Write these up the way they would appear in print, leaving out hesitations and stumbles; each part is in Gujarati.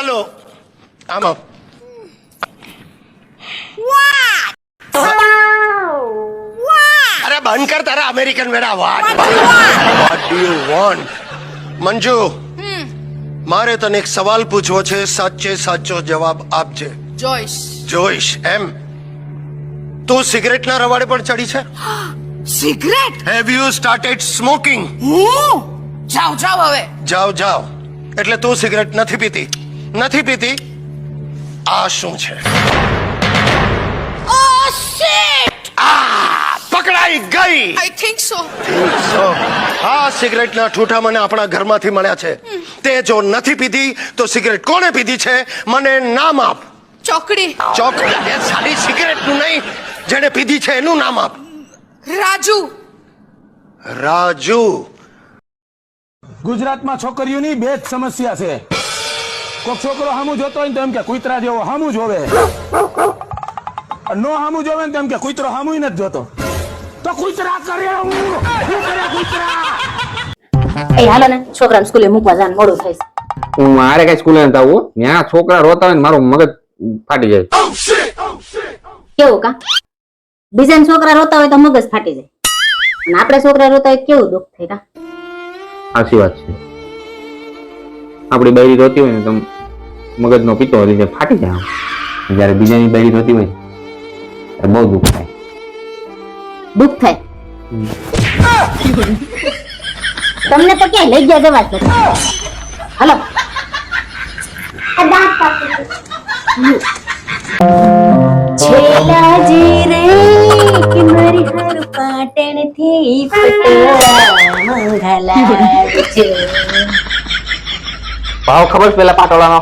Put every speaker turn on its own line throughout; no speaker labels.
ચાલો આમ અરે બંધ કર તારા અમેરિકન વેડા what do you want Manju મારે તને એક સવાલ પૂછવો છે સાચે સાચો જવાબ આપજે જોઈશ એમ તું સિગરેટના રવાડે પણ ચડી છે
cigarette
have you started smoking
જાવ હવે
જાવ એટલે તું સિગરેટ નથી પીતી આ શું છે
ઓહ શિટ
પકડાઈ ગઈ
આઈ થિંક સો
આ સિગરેટના ઠૂઠા મને આપણા ઘરમાંથી મળ્યા છે તે જો નથી પીધી તો સિગરેટ કોણે પીધી છે મને નામ આપ
ચોકડી
એ સારી સિગરેટનું નહીં જેને પીધી છે એનું નામ આપ રાજુ
ગુજરાતમાં છોકરીઓની બે જ સમસ્યા છે કોઈક છોકરો હામું જોતો હોય ને તો એમ કે કૂતરા જેવો હામું જોવે નો હામું જોવે ને તો એમ કે કૂતરો હામું નથી જોતો તો કૂતરા કરે હું શું કરે કૂતરા
એ હાલો ને છોકરાને સ્કૂલે મૂકવા જવાનું મોડું થાય છે
હું મારે કઈ સ્કૂલે નથી આવવું ત્યાં છોકરા રોતા હોય ને મારું મગજ ફાટી જાય
કેવું કા બીજા છોકરા રોતા હોય તો મગજ ફાટી જાય અને આપણે છોકરા રોતા હોય કેવું દુઃખ થાય કા
સાચી વાત છે આપડી બૈરી રોતી હોય ને તો મગજ નો પીતો હોય ફાટી જાય જયારે બીજાની બૈરી રોતી હોય ત્યારે બહુ દુઃખ થાય
તમને તો ક્યાંય લઈ ગયા જવા જ હાલો છેલાજી રે કે મારી હર પાટણ થી પટોળા મંગલા છે
ભાવ ખબર છે પેલા પાટોળાનો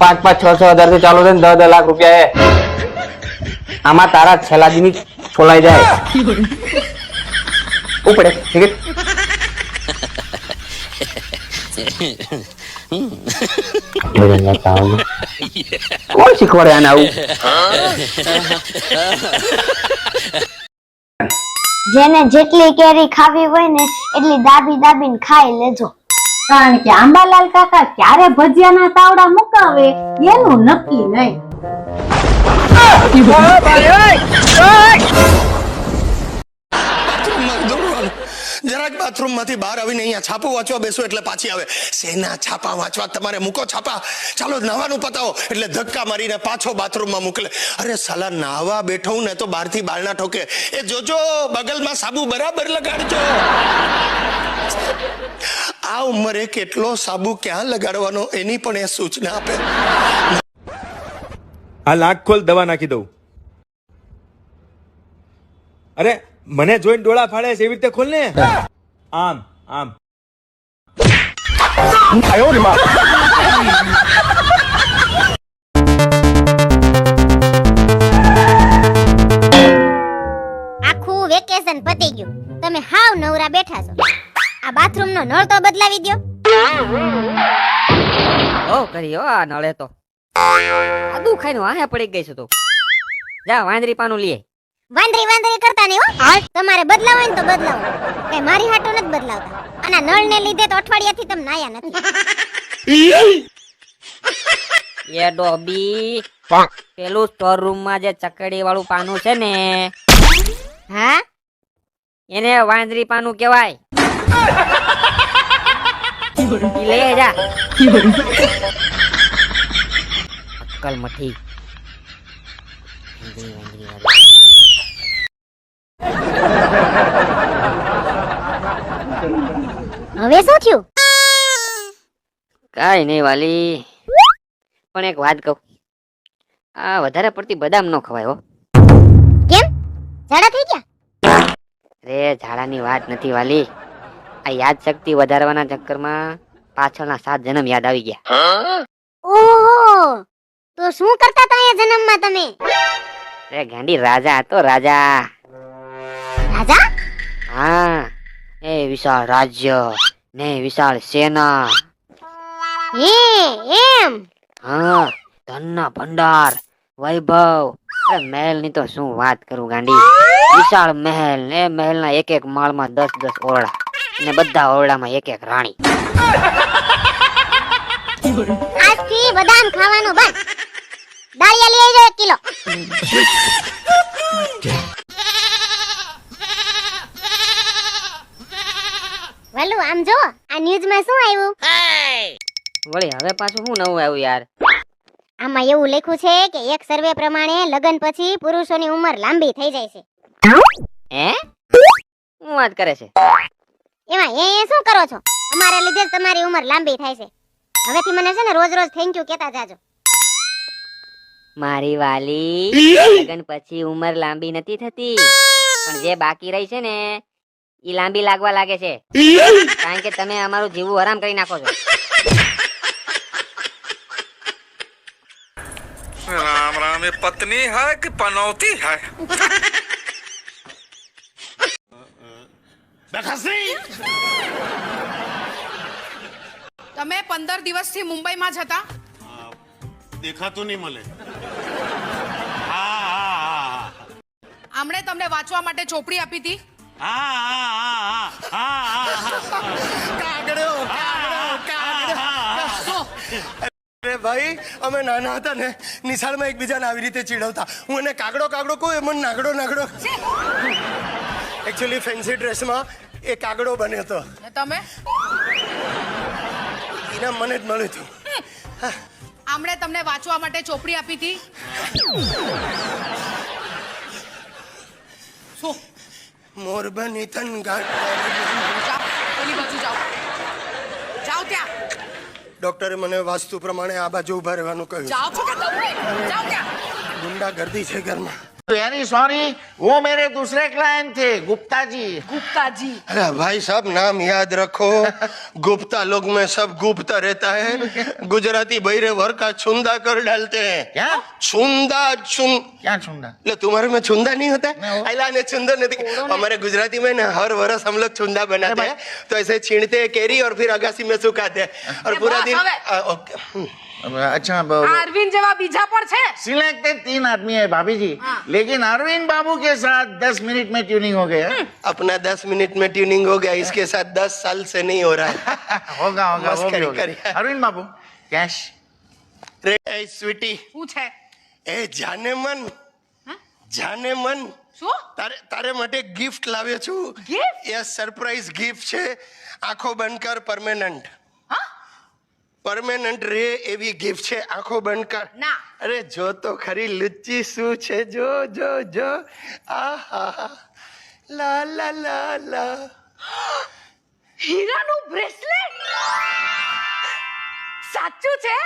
5-6 હજાર થી ચાલુ છે ને 10 લાખ રૂપિયા હે આમાં તારા છેલાજીની છોલાઈ જાય ઉપડે ઠીક કોણ શીખવાડે આને આવું
જેને જેટલી કેરી ખાવી હોય ને એટલી દાબીને ખાઈ લેજો
કારણ કે આંબાલાલ કાકા ક્યારે ભજીયાના તાવડા મુકાવે એનું નક્કી નહીં
જરાક બાથરૂમ માંથી બહાર આવીને અહીંયા છાપો વાંચવા બેસો એટલે પાછી આવે સેના છાપા વાંચવા તમારે મૂકો છાપા ચાલો નાવાનું પતાવો એટલે ધક્કા મારીને પાછો બાથરૂમમાં મોકલે અરે સાલા નાવા બેઠો ને તો બહારથી બારણા ઠોકે એ જોજો બગલમાં સાબુ બરાબર લગાડજો આ ઉંમરે કેટલો સાબુ ક્યાં લગાડવાનો એની પણ એ સૂચના આપે
આ લાખ ખોલ દવા નાખી દઉં અરે મને જોઈને ડોળા ફાડે છે એવી રીતે ખોલ ને આમ
આખું વેકેશન પતી ગયું તમે હાવ નવરા બેઠા છો આ બાથરૂમ નો નળ તો બદલાવી દો
ઓ કર્યો આ નળે તો આદુ ખાઈને વાહે પડી ગઈ છે તો જા વાંદરી પાનું લઈ
વાંદરી કરતા નહીં હો તમારે બદલાવો ને તો બદલાવો કઈ મારી હાટો નથી બદલાવતા અને નળ ને લીધે તો અઠવાડિયાથી તમે નાયા નથી
એ ડોબી પેલું સ્ટોર રૂમ માં જે ચકડી વાળું પાનું છે ને
હા
એને વાંદરી પાનું કહેવાય લે જા અક્કલ મઠી
હવે શું થયું
કાઈ નહીં વાલી પણ એક વાત કહું આ વધારે પડતી બદામ ન ખવાય હો
કેમ ઝાડા થઈ ગયા
રે ઝાડાની વાત નથી વાલી આ યાદ શક્તિ વધારવાના ચક્કરમાં પાછળના 7 જન્મ યાદ આવી ગયા
ઓહો તો શું કરતા હતા એ જન્મમાં તમે
રે ગાંડી રાજા હતો રાજા હા એ વિશાળ રાજ્ય ને વિશાળ સેના
એમ
હા ધનના ભંડાર વૈભવ મહેલ ની તો શું વાત કરું ગાંડી વિશાળ મહેલ ને મહેલના એક માળમાં 10 ઓરડા અને બધા ઓરડામાં એક રાણી
આજથી બદામ ખાવાનું બંધ. દાળિયા લઈ આવજો 1 કિલો. વલુ આમ જો આ ન્યૂઝમાં શું આવ્યું?
વળી હવે પાછું શું નવું આવ્યું યાર?
આમાં એવું લખ્યું છે કે એક સર્વે પ્રમાણે લગ્ન પછી પુરુષોની ઉંમર લાંબી થઈ જાય છે.
હે શું વાત કરે છે?
એમાં એ શું કરો છો? અમારા લીધે જ તમારી ઉંમર લાંબી થાય છે. હવેથી મને છે ને રોજ રોજ થેન્ક યુ કહેતા જાજો.
મારી વાલી, લગન પછી ઉંમર લાંબી નથી થતી, પણ જે બાકી રહી છે ને ઈ લાંબી લાગવા લાગે છે, કારણ કે તમે અમારું જીવવું હરામ કરી નાખો છો.
राम राम, ये पत्नी है कि पनौती है?
તમે 15 દિવસથી મુંબઈમાં જ હતા?
દેખાતું નહીં મળે.
આમણે તમને વાંચવા માટે ચોપડી આપી હતી?
અરે ભાઈ, અમે નાના હતા ને નિશાળમાં એકબીજાને આવી રીતે ચીડવતા. હું એને કાગડો કાગડો કહું, એ મને નાગડો નાગડો. એકચ્યુઅલી ફેન્સી ડ્રેસમાં એ કાગડો બન્યો હતો.
ને તમે?
ઇનામ મને જ મળ્યું હતું.
આમણે તમને વાંચવા માટે ચોપડી આપી હતી? શું?
મોરબની તન ગાંઠ.
જાઓ, પેલી બાજુ જાઓ. જાઓ ત્યાં.
ડોક્ટરે મને વાસ્તુ પ્રમાણે આ બાજુ ઉભા રહેવાનું કહ્યું.
જાઓ છો કે તમે? જાઓ ત્યાં.
ગુંડાગર્દી છે ઘરમાં.
वेरी सॉरी, वो मेरे दूसरे क्लाइंट थे, गुप्ता जी.
ગુપ્તાજી.
अरे भाई साहब, नाम याद रखो. गुप्ता लोग में सब गुप्त रहता है. गुजराती बहरे वर का छुंदा कर डालते हैं.
क्या?
छुंदा
क्या छुंदा?
ले तुम्हारे में छुंदा नहीं होता? अला ने छुंदा नहीं. हमारे गुजराती में ना हर वर्ष हम लोग छुंदा बनाते हैं, तो ऐसे छीनते हैं केरी और फिर अगासी में सुखाते हैं और पूरा दिन. ओके.
अच्छा,
અરવિંદ જેવા બીજા પણ છે?
सिलेक्टेड 3 आदमी है भाभी जी, लेकिन अरविंद बाबू के साथ 10 मिनट में ट्यूनिंग हो गया.
अपना 10 मिनट में ट्यूनिंग हो गया, इसके साथ 10 साल से नहीं हो रहा है.
होगा होगा, वो भी
मस्करी
होगा.
करिए.
अरविंद बाबू, कैश.
रे ए स्वीटी,
શું છે?
ए जाने मन, જાને મન,
શું?
તારે માટે ગિફ્ટ લાવ્યો છું.
Gift?
યસ, સરપ્રાઈઝ ગિફ્ટ છે. આંખો બંધ કર, પરમેનન્ટ. પરમેનન્ટ રે એવી ગિફ્ટ છે. આંખો બંધ કર.
ના.
અરે જો તો ખરી લુચ્ચી શું છે, જો જો જો. આહા લા લા લા લા.
હીરાનું બ્રેસલેટ? સાચું છે?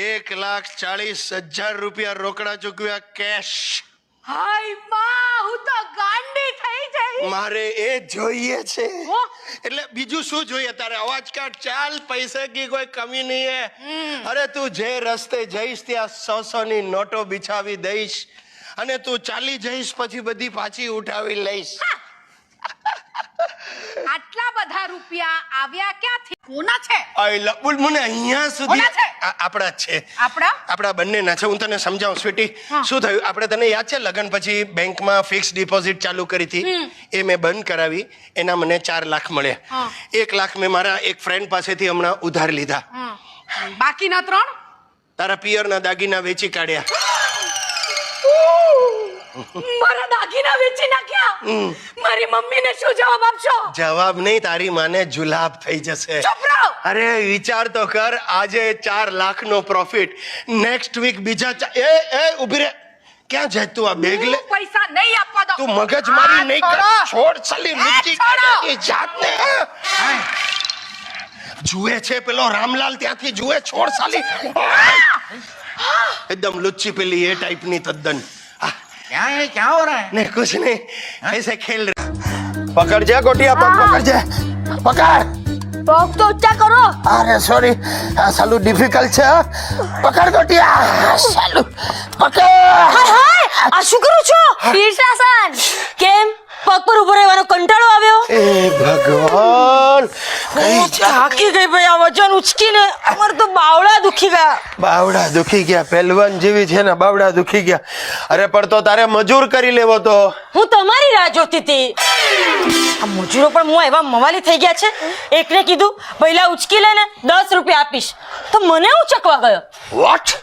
1,40,000 રૂપિયા રોકડા ચૂકવ્યા, કેશ.
હાય માં, હું તો ગાંડી થઈ જઈ.
મારે એ જોઈએ છે.
ઓ?
એટલે બીજું શું જોઈએ તારે? અવાજ કાઢ, ચાલ. પૈસે કી કોઈ કમી નહીં હે. અરે તું જે રસ્તે જઈશ ત્યાં 100 ની નોટો બિછાવી દઈશ અને તું ચાલી જઈશ પછી બધી પાછી ઉઠાવી લઈશ.
આટલા બધા રૂપિયા આવ્યા ક્યાંથી? કોના છે?
આઈ લવ મને અહીંયા સુધી.
કોના છે?
આપણા જ છે.
આપણા
બંનેના છે. હું તને સમજાવું સ્વીટી. શું થયું? આપણે તને યાદ છે લગન પછી બેંકમાં ફિક્સ ડિપોઝિટ ચાલુ કરી હતી, એ મેં બંધ કરાવી. એના મને 4 લાખ મળ્યા. 1 લાખ મેં મારા એક ફ્રેન્ડ પાસેથી હમણાં ઉધાર લીધા.
બાકીના 3?
તારા પિયરના દાગીના વેચી કાઢ્યા.
મારા દાગીના વેચી નાખ્યા? મારી મમ્મીને શું જવાબ આપશો?
જવાબ નહીં, તારી માને જુલાબ થઈ જશે.
ચૂપ રહો.
અરે વિચાર તો કર, આજે 4 લાખનો પ્રોફિટ, નેક્સ્ટ વીક બીજા એ ઉભી રે. ક્યાં જાય તું? આ બેગ લે.
હું પૈસા નહીં આપવા દઉં.
તું મગજ મારી નહીં કર. છોડ સાલી લુચ્ચી
છોડો.
એ જાતને. જુએ છે પેલો રામલાલ, ત્યાંથી જુએ. છોડ સાલી. એકદમ લુચ્ચી પેલી એ ટાઈપની તદ્દન.
क्या है, क्या हो रहा है?
नहीं कुछ नहीं, ऐसे खेल रहे. पकड़ जा गोटिया, पकड़ जा, पकड़.
પગ તો ઊંચા કરો.
अरे सॉरी, सालू डिफिकल्ट છે. પકડ ગોટિયા, સાલુ પકડ.
હાય હાય, આ શું કરો છો? શીર્ષાસન. કેમ? પગ પર ઉભો રહેવાનો કંટાળો આવ્યો.
એ ભગવાન,
હું થાકી ગઈ ભાઈ, આ વજન ઉચકીને અમાર તો બાવડા દુખી ગયા.
બાવડા દુખી ગયા. પહેલવાન જેવી છે ને, બાવડા દુખી ગયા. અરે પણ તો તારે મજૂર કરી લેવો તો.
હું તમારી રાહ જોતી હતી. આ મજૂરો પણ હું એવા મવાલી થઈ ગયા છે. એકને કીધું પહેલા ઉચકી લે ને 10 રૂપિયા આપીશ, તો મને ઉચકવા ગયો.
વોટ?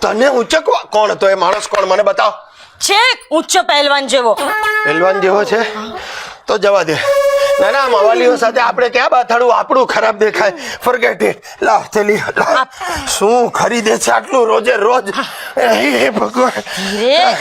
તને ઉચકવા? કોણ હતો એ માણસ? કોણ, મને બતાવ.
છે ઊંચો પહેલવાન જેવો.
પહેલવાન જેવો છે તો જવા દે. ના ના, મવાલીઓ સાથે આપણે ક્યાં બાથાડું, આપણું ખરાબ દેખાય. Forget it. લાવ થેલી. શું ખરીદે છે આટલું રોજે રોજ? હે ભગવાન.
ધીરે.